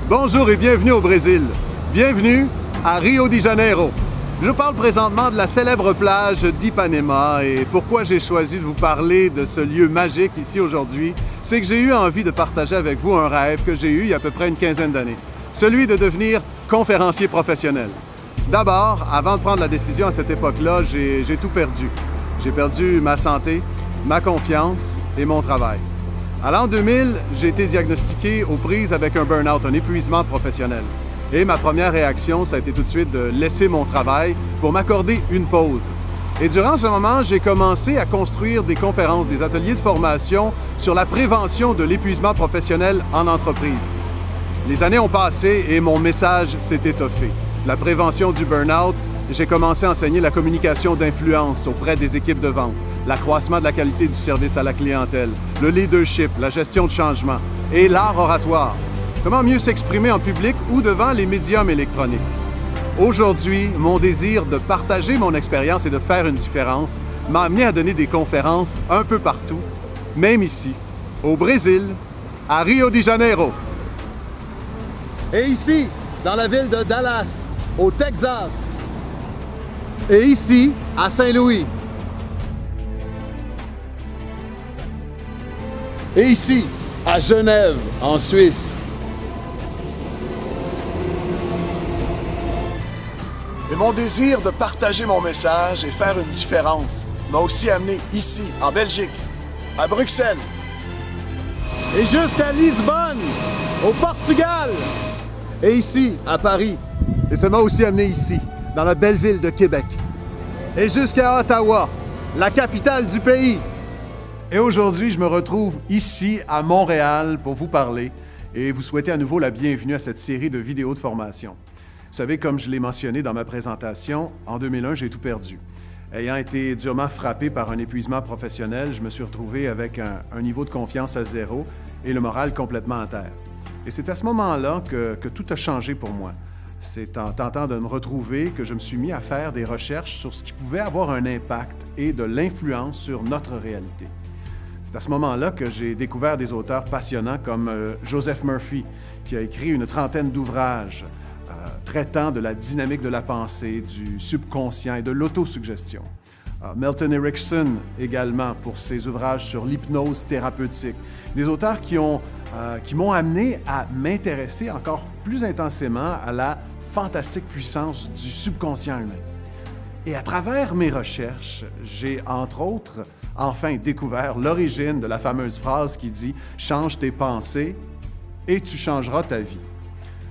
Bonjour et bienvenue au Brésil. Bienvenue à Rio de Janeiro. Je vous parle présentement de la célèbre plage d'Ipanema et pourquoi j'ai choisi de vous parler de ce lieu magique ici aujourd'hui, c'est que j'ai eu envie de partager avec vous un rêve que j'ai eu il y a à peu près une quinzaine d'années, celui de devenir conférencier professionnel. D'abord, avant de prendre la décision à cette époque-là, j'ai tout perdu. J'ai perdu ma santé, ma confiance et mon travail. À l'an 2000, j'ai été diagnostiqué aux prises avec un burn-out, un épuisement professionnel. Et ma première réaction, ça a été tout de suite de laisser mon travail pour m'accorder une pause. Et durant ce moment, j'ai commencé à construire des conférences, des ateliers de formation sur la prévention de l'épuisement professionnel en entreprise. Les années ont passé et mon message s'est étoffé. La prévention du burn-out, j'ai commencé à enseigner la communication d'influence auprès des équipes de vente, l'accroissement de la qualité du service à la clientèle, le leadership, la gestion de changement et l'art oratoire. Comment mieux s'exprimer en public ou devant les médiums électroniques. Aujourd'hui, mon désir de partager mon expérience et de faire une différence m'a amené à donner des conférences un peu partout, même ici, au Brésil, à Rio de Janeiro. Et ici, dans la ville de Dallas, au Texas. Et ici, à Saint-Louis. Et ici, à Genève, en Suisse. Et mon désir de partager mon message et faire une différence m'a aussi amené ici, en Belgique, à Bruxelles. Et jusqu'à Lisbonne, au Portugal. Et ici, à Paris. Et ça m'a aussi amené ici, dans la belle ville de Québec. Et jusqu'à Ottawa, la capitale du pays. Et aujourd'hui, je me retrouve ici, à Montréal, pour vous parler et vous souhaiter à nouveau la bienvenue à cette série de vidéos de formation. Vous savez, comme je l'ai mentionné dans ma présentation, en 2001, j'ai tout perdu. Ayant été durement frappé par un épuisement professionnel, je me suis retrouvé avec un niveau de confiance à zéro et le moral complètement à terre. Et c'est à ce moment-là que tout a changé pour moi. C'est en tentant de me retrouver que je me suis mis à faire des recherches sur ce qui pouvait avoir un impact et de l'influence sur notre réalité. C'est à ce moment-là que j'ai découvert des auteurs passionnants comme Joseph Murphy, qui a écrit une trentaine d'ouvrages traitant de la dynamique de la pensée, du subconscient et de l'autosuggestion. Milton Erickson également pour ses ouvrages sur l'hypnose thérapeutique. Des auteurs qui m'ont amené à m'intéresser encore plus intensément à la fantastique puissance du subconscient humain. Et à travers mes recherches, j'ai entre autres enfin découvert l'origine de la fameuse phrase qui dit « Change tes pensées et tu changeras ta vie ».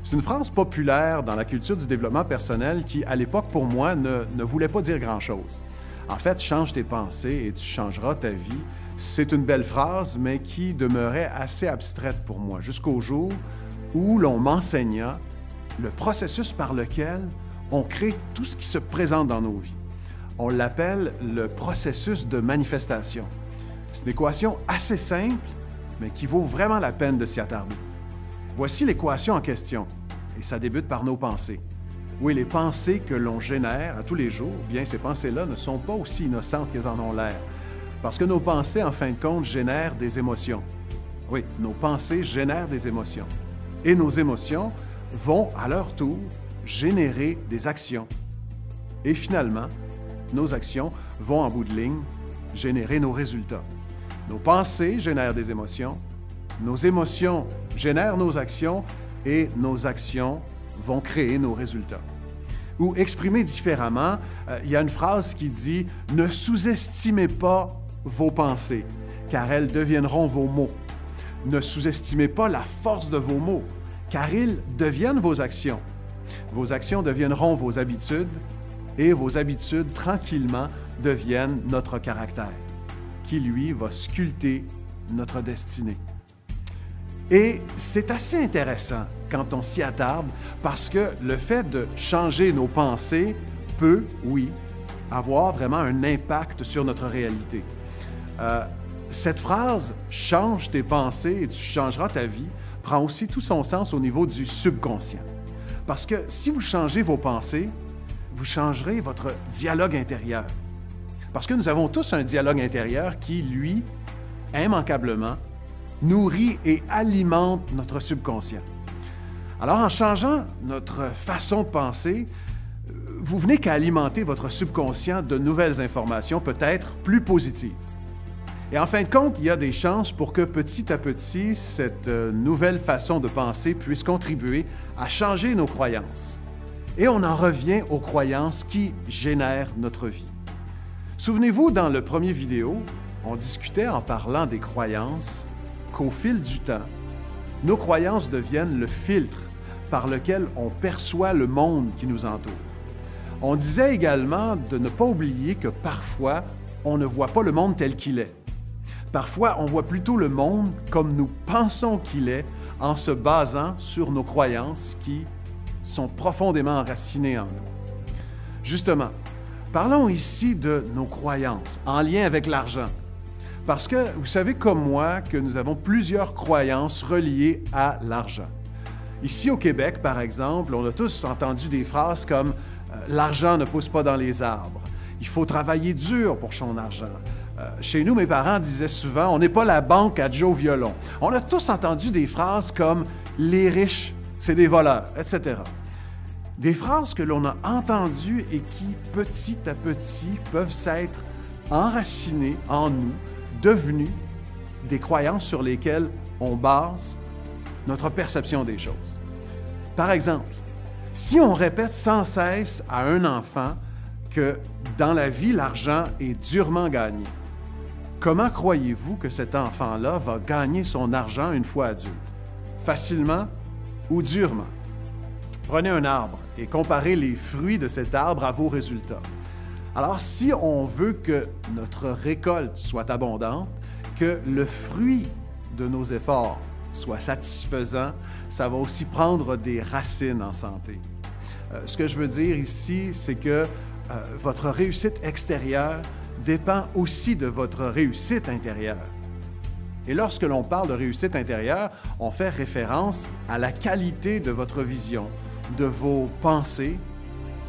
C'est une phrase populaire dans la culture du développement personnel qui, à l'époque, pour moi, ne voulait pas dire grand-chose. En fait, « Change tes pensées et tu changeras ta vie », c'est une belle phrase, mais qui demeurait assez abstraite pour moi, jusqu'au jour où l'on m'enseigna le processus par lequel on crée tout ce qui se présente dans nos vies. On l'appelle le processus de manifestation. C'est une équation assez simple, mais qui vaut vraiment la peine de s'y attarder. Voici l'équation en question, et ça débute par nos pensées. Oui, les pensées que l'on génère à tous les jours, bien ces pensées-là ne sont pas aussi innocentes qu'elles en ont l'air, parce que nos pensées, en fin de compte, génèrent des émotions. Oui, nos pensées génèrent des émotions. Et nos émotions vont, à leur tour, générer des actions. Et finalement, nos actions vont, en bout de ligne, générer nos résultats. Nos pensées génèrent des émotions, nos émotions génèrent nos actions et nos actions vont créer nos résultats. Ou exprimé différemment, il y a une phrase qui dit « Ne sous-estimez pas vos pensées, car elles deviendront vos mots. Ne sous-estimez pas la force de vos mots, car ils deviennent vos actions. Vos actions deviendront vos habitudes et vos habitudes, tranquillement, deviennent notre caractère, qui, lui, va sculpter notre destinée. » Et c'est assez intéressant quand on s'y attarde parce que le fait de changer nos pensées peut, oui, avoir vraiment un impact sur notre réalité. Cette phrase « change tes pensées et tu changeras ta vie » prend aussi tout son sens au niveau du subconscient. Parce que si vous changez vos pensées, vous changerez votre dialogue intérieur. Parce que nous avons tous un dialogue intérieur qui, lui, immanquablement, nourrit et alimente notre subconscient. Alors, en changeant notre façon de penser, vous venez qu'à alimenter votre subconscient de nouvelles informations, peut-être plus positives. Et en fin de compte, il y a des chances pour que petit à petit, cette nouvelle façon de penser puisse contribuer à changer nos croyances. Et on en revient aux croyances qui génèrent notre vie. Souvenez-vous, dans le premier vidéo, on discutait en parlant des croyances qu'au fil du temps, nos croyances deviennent le filtre par lequel on perçoit le monde qui nous entoure. On disait également de ne pas oublier que parfois, on ne voit pas le monde tel qu'il est. Parfois, on voit plutôt le monde comme nous pensons qu'il est en se basant sur nos croyances qui sont profondément enracinées en nous. Justement, parlons ici de nos croyances en lien avec l'argent. Parce que vous savez comme moi que nous avons plusieurs croyances reliées à l'argent. Ici au Québec, par exemple, on a tous entendu des phrases comme « l'argent ne pousse pas dans les arbres »,« il faut travailler dur pour son argent ». Chez nous, mes parents disaient souvent « on n'est pas la banque à Joe Violon ». On a tous entendu des phrases comme « les riches, c'est des voleurs », etc. Des phrases que l'on a entendues et qui, petit à petit, peuvent s'être enracinées en nous, devenues des croyances sur lesquelles on base notre perception des choses. Par exemple, si on répète sans cesse à un enfant que dans la vie, l'argent est durement gagné, comment croyez-vous que cet enfant-là va gagner son argent une fois adulte? Facilement ou durement? Prenez un arbre et comparez les fruits de cet arbre à vos résultats. Alors, si on veut que notre récolte soit abondante, que le fruit de nos efforts soit satisfaisant, ça va aussi prendre des racines en santé. Ce que je veux dire ici, c'est que votre réussite extérieure dépend aussi de votre réussite intérieure. Et lorsque l'on parle de réussite intérieure, on fait référence à la qualité de votre vision, de vos pensées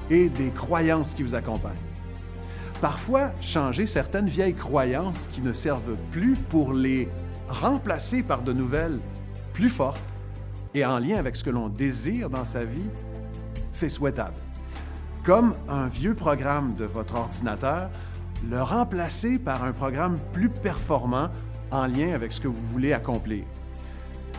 et des croyances qui vous accompagnent. Parfois, changer certaines vieilles croyances qui ne servent plus pour les remplacer par de nouvelles plus fortes et en lien avec ce que l'on désire dans sa vie, c'est souhaitable. Comme un vieux programme de votre ordinateur, le remplacer par un programme plus performant en lien avec ce que vous voulez accomplir.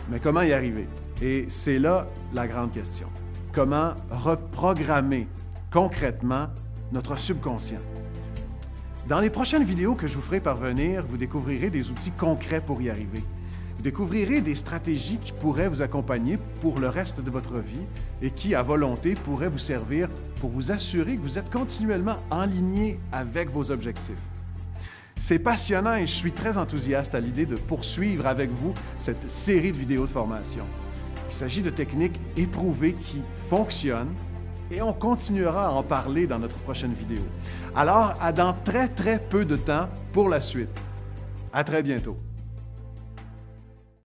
Mais comment y arriver? Et c'est là la grande question. Comment reprogrammer concrètement notre subconscient? Dans les prochaines vidéos que je vous ferai parvenir, vous découvrirez des outils concrets pour y arriver. Vous découvrirez des stratégies qui pourraient vous accompagner pour le reste de votre vie et qui, à volonté, pourraient vous servir pour vous assurer que vous êtes continuellement aligné avec vos objectifs. C'est passionnant et je suis très enthousiaste à l'idée de poursuivre avec vous cette série de vidéos de formation. Il s'agit de techniques éprouvées qui fonctionnent et on continuera à en parler dans notre prochaine vidéo. Alors, à dans très peu de temps pour la suite. À très bientôt.